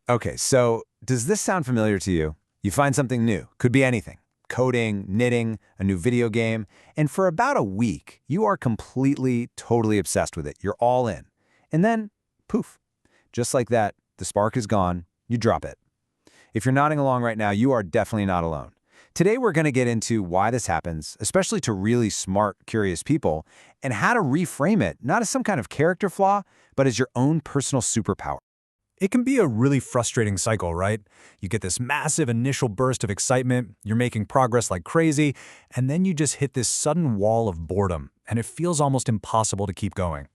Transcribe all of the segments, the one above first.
Okay, so does this sound familiar to you? You find something new, could be anything. Coding, knitting, a new video game, and for about a week, you are completely, totally obsessed with it. You're all in. And then, poof, just like that, the spark is gone, you drop it. If you're nodding along right now, you are definitely not alone. Today, we're going to get into why this happens, especially to really smart, curious people, and how to reframe it, not as some kind of character flaw, but as your own personal superpower. It can be a really frustrating cycle, right? You get this massive initial burst of excitement, you're making progress like crazy, and then you just hit this sudden wall of boredom, and it feels almost impossible to keep going.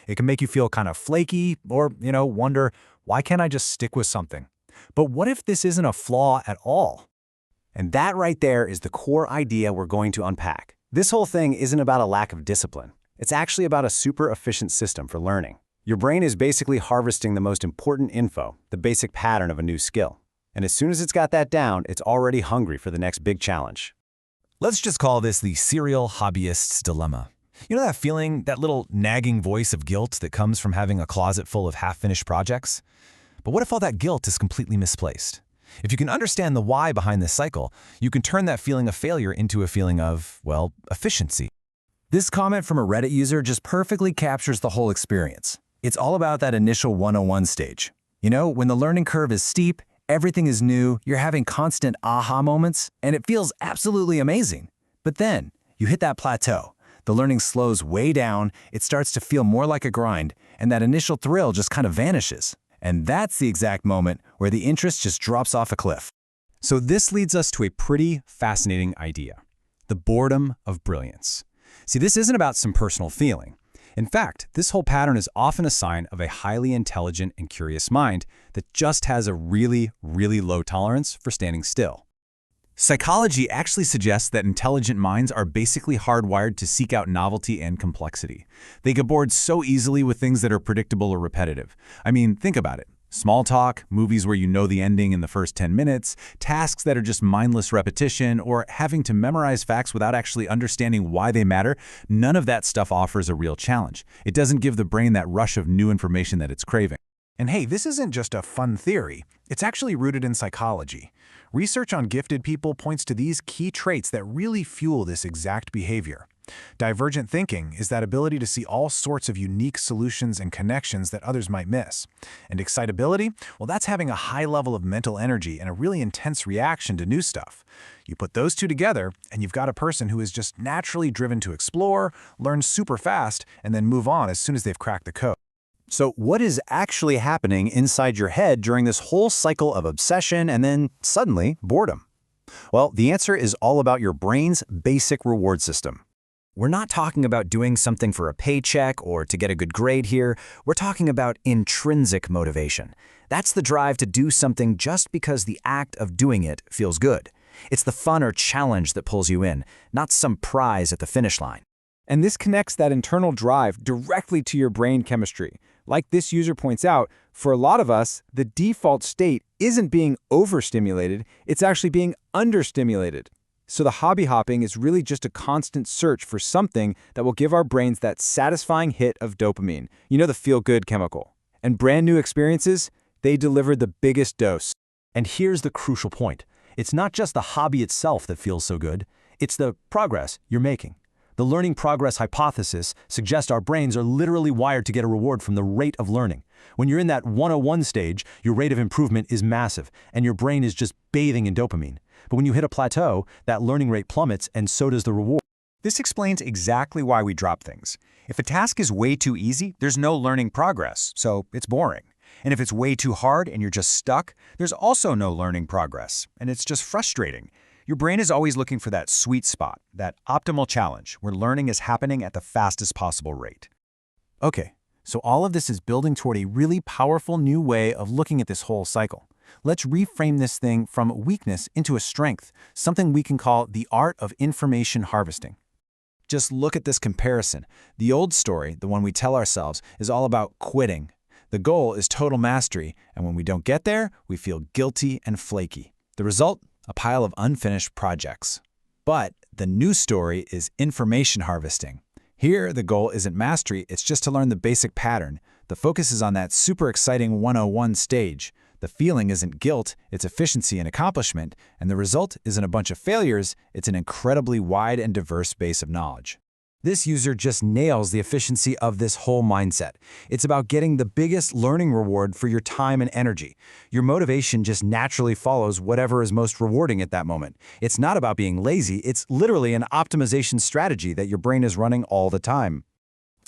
It can make you feel kind of flaky or, wonder, why can't I just stick with something? But what if this isn't a flaw at all? And that right there is the core idea we're going to unpack. This whole thing isn't about a lack of discipline. It's actually about a super efficient system for learning. Your brain is basically harvesting the most important info, the basic pattern of a new skill. And as soon as it's got that down, it's already hungry for the next big challenge. Let's just call this the serial hobbyist's dilemma. You know that feeling, that little nagging voice of guilt that comes from having a closet full of half-finished projects? But what if all that guilt is completely misplaced? If you can understand the why behind this cycle, you can turn that feeling of failure into a feeling of, well, efficiency. This comment from a Reddit user just perfectly captures the whole experience. It's all about that initial 101 stage. You know, when the learning curve is steep, everything is new, you're having constant aha moments, and it feels absolutely amazing. But then, you hit that plateau. The learning slows way down, it starts to feel more like a grind, and that initial thrill just kind of vanishes. And that's the exact moment where the interest just drops off a cliff. So this leads us to a pretty fascinating idea, the boredom of brilliance. See, this isn't about some personal feeling. In fact, this whole pattern is often a sign of a highly intelligent and curious mind that just has a really, really low tolerance for standing still. Psychology actually suggests that intelligent minds are basically hardwired to seek out novelty and complexity. They get bored so easily with things that are predictable or repetitive. I mean, think about it. Small talk, movies where you know the ending in the first 10 minutes, tasks that are just mindless repetition, or having to memorize facts without actually understanding why they matter, none of that stuff offers a real challenge. It doesn't give the brain that rush of new information that it's craving. And hey, this isn't just a fun theory. It's actually rooted in psychology. Research on gifted people points to these key traits that really fuel this exact behavior. Divergent thinking is that ability to see all sorts of unique solutions and connections that others might miss. And excitability, well, that's having a high level of mental energy and a really intense reaction to new stuff. You put those two together, and you've got a person who is just naturally driven to explore, learn super fast, and then move on as soon as they've cracked the code. So what is actually happening inside your head during this whole cycle of obsession and then, suddenly, boredom? Well, the answer is all about your brain's basic reward system. We're not talking about doing something for a paycheck or to get a good grade here. We're talking about intrinsic motivation. That's the drive to do something just because the act of doing it feels good. It's the fun or challenge that pulls you in, not some prize at the finish line. And this connects that internal drive directly to your brain chemistry. Like this user points out, for a lot of us, the default state isn't being overstimulated, it's actually being understimulated. So the hobby hopping is really just a constant search for something that will give our brains that satisfying hit of dopamine, the feel-good chemical. And brand new experiences, they deliver the biggest dose. And here's the crucial point. It's not just the hobby itself that feels so good, it's the progress you're making. The learning progress hypothesis suggests our brains are literally wired to get a reward from the rate of learning. When you're in that 101 stage, your rate of improvement is massive, and your brain is just bathing in dopamine. But when you hit a plateau, that learning rate plummets, and so does the reward. This explains exactly why we drop things. If a task is way too easy, there's no learning progress, so it's boring. And if it's way too hard and you're just stuck, there's also no learning progress, and it's just frustrating. Your brain is always looking for that sweet spot, that optimal challenge, where learning is happening at the fastest possible rate. Okay, so all of this is building toward a really powerful new way of looking at this whole cycle. Let's reframe this thing from weakness into a strength, something we can call the art of information harvesting. Just look at this comparison. The old story, the one we tell ourselves, is all about quitting. The goal is total mastery, and when we don't get there, we feel guilty and flaky. The result? A pile of unfinished projects. But the new story is information harvesting. Here, the goal isn't mastery, it's just to learn the basic pattern. The focus is on that super exciting 101 stage, The feeling isn't guilt, it's efficiency and accomplishment, and the result isn't a bunch of failures, it's an incredibly wide and diverse base of knowledge. This user just nails the efficiency of this whole mindset. It's about getting the biggest learning reward for your time and energy. Your motivation just naturally follows whatever is most rewarding at that moment. It's not about being lazy, it's literally an optimization strategy that your brain is running all the time.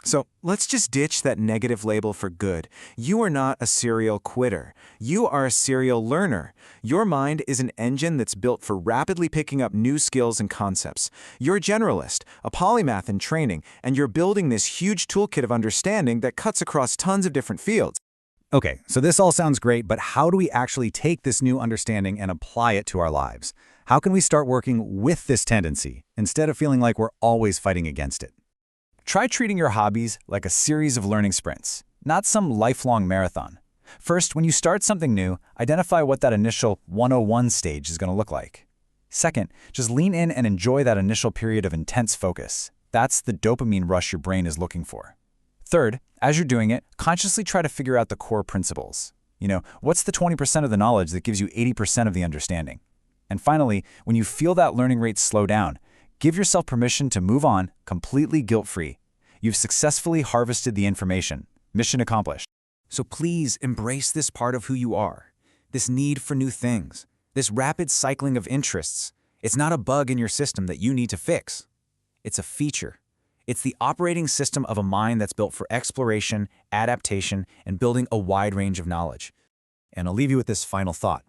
So let's just ditch that negative label for good. You are not a serial quitter. You are a serial learner. Your mind is an engine that's built for rapidly picking up new skills and concepts. You're a generalist, a polymath in training, and you're building this huge toolkit of understanding that cuts across tons of different fields. Okay, so this all sounds great, but how do we actually take this new understanding and apply it to our lives? How can we start working with this tendency instead of feeling like we're always fighting against it? Try treating your hobbies like a series of learning sprints, not some lifelong marathon. First, when you start something new, identify what that initial 101 stage is going to look like. Second, just lean in and enjoy that initial period of intense focus. That's the dopamine rush your brain is looking for. Third, as you're doing it, consciously try to figure out the core principles. What's the 20% of the knowledge that gives you 80% of the understanding? And finally, when you feel that learning rate slow down, give yourself permission to move on completely guilt-free. You've successfully harvested the information. Mission accomplished. So please embrace this part of who you are, this need for new things, this rapid cycling of interests. It's not a bug in your system that you need to fix. It's a feature. It's the operating system of a mind that's built for exploration, adaptation, and building a wide range of knowledge. And I'll leave you with this final thought.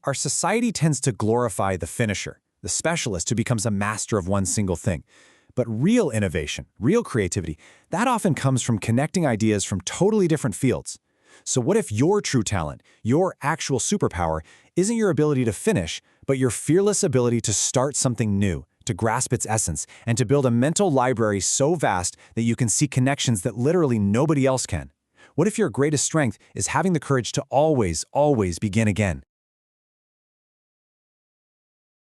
Our society tends to glorify the finisher, the specialist who becomes a master of one single thing. But real innovation, real creativity, that often comes from connecting ideas from totally different fields. So what if your true talent, your actual superpower, isn't your ability to finish, but your fearless ability to start something new, to grasp its essence, and to build a mental library so vast that you can see connections that literally nobody else can? What if your greatest strength is having the courage to always begin again,